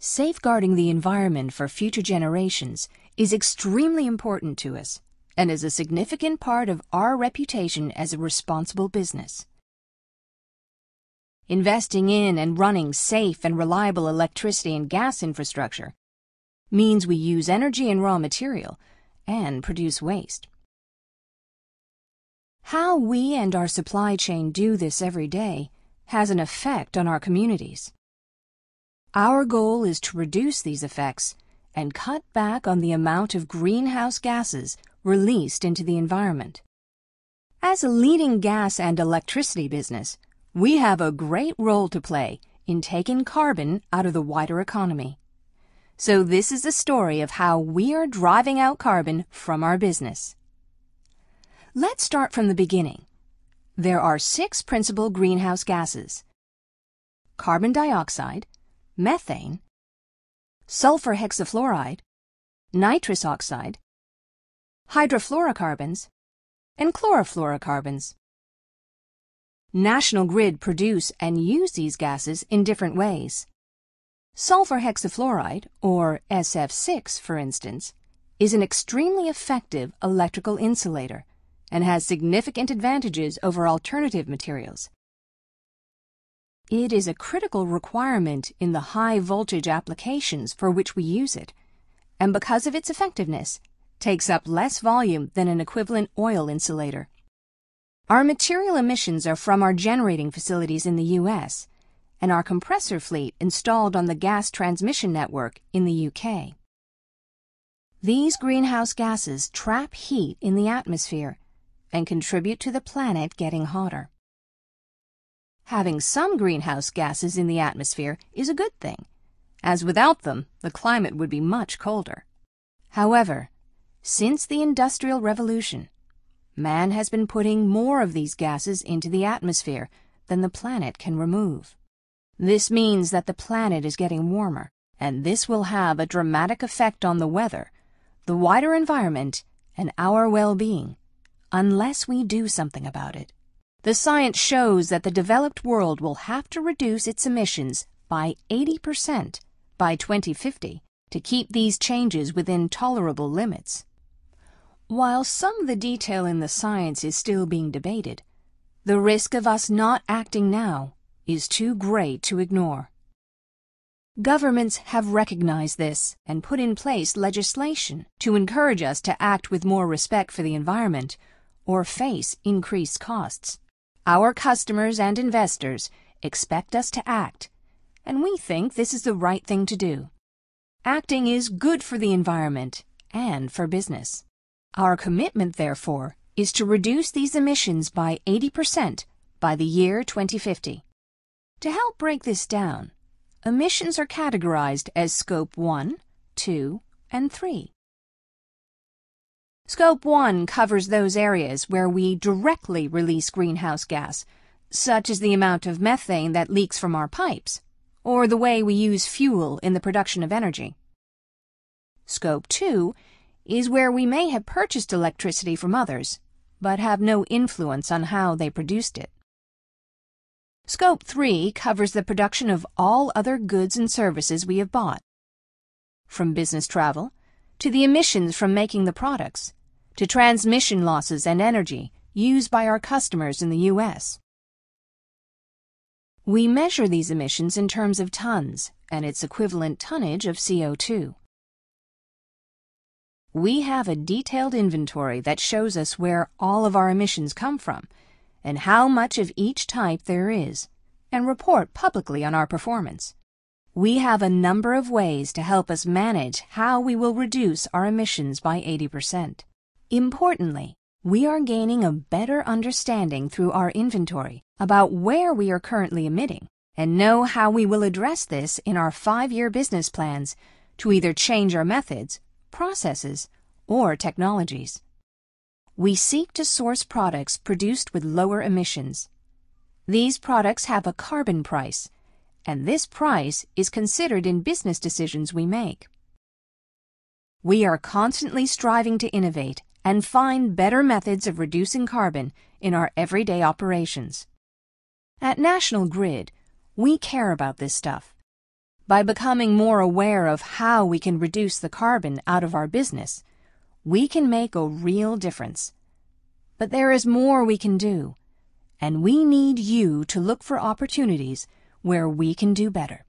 Safeguarding the environment for future generations is extremely important to us and is a significant part of our reputation as a responsible business. Investing in and running safe and reliable electricity and gas infrastructure means we use energy and raw material and produce waste. How we and our supply chain do this every day has an effect on our communities. Our goal is to reduce these effects and cut back on the amount of greenhouse gases released into the environment. As a leading gas and electricity business, we have a great role to play in taking carbon out of the wider economy. So this is a story of how we are driving out carbon from our business. Let's start from the beginning. There are 6 principal greenhouse gases: carbon dioxide, methane, sulfur hexafluoride, nitrous oxide, hydrofluorocarbons, and chlorofluorocarbons. National Grid produce and use these gases in different ways. Sulfur hexafluoride, or SF6 for instance, is an extremely effective electrical insulator and has significant advantages over alternative materials. It is a critical requirement in the high-voltage applications for which we use it, and because of its effectiveness, takes up less volume than an equivalent oil insulator. Our material emissions are from our generating facilities in the U.S. and our compressor fleet installed on the gas transmission network in the U.K. These greenhouse gases trap heat in the atmosphere and contribute to the planet getting hotter. Having some greenhouse gases in the atmosphere is a good thing, as without them, the climate would be much colder. However, since the Industrial Revolution, man has been putting more of these gases into the atmosphere than the planet can remove. This means that the planet is getting warmer, and this will have a dramatic effect on the weather, the wider environment, and our well-being, unless we do something about it. The science shows that the developed world will have to reduce its emissions by 80% by 2050 to keep these changes within tolerable limits. While some of the detail in the science is still being debated, the risk of us not acting now is too great to ignore. Governments have recognized this and put in place legislation to encourage us to act with more respect for the environment or face increased costs. Our customers and investors expect us to act, and we think this is the right thing to do. Acting is good for the environment and for business. Our commitment, therefore, is to reduce these emissions by 80% by the year 2050. To help break this down, emissions are categorized as Scope 1, 2, and 3. Scope 1 covers those areas where we directly release greenhouse gas, such as the amount of methane that leaks from our pipes, or the way we use fuel in the production of energy. Scope 2 is where we may have purchased electricity from others, but have no influence on how they produced it. Scope 3 covers the production of all other goods and services we have bought, from business travel to the emissions from making the products, to transmission losses and energy used by our customers in the U.S. We measure these emissions in terms of tons and its equivalent tonnage of CO2. We have a detailed inventory that shows us where all of our emissions come from and how much of each type there is, and report publicly on our performance. We have a number of ways to help us manage how we will reduce our emissions by 80%. Importantly, we are gaining a better understanding through our inventory about where we are currently emitting and know how we will address this in our 5-year business plans to either change our methods, processes, or technologies. We seek to source products produced with lower emissions. These products have a carbon price, and this price is considered in business decisions we make. We are constantly striving to innovate and find better methods of reducing carbon in our everyday operations. At National Grid, we care about this stuff. By becoming more aware of how we can reduce the carbon out of our business, we can make a real difference. But there is more we can do, and we need you to look for opportunities where we can do better.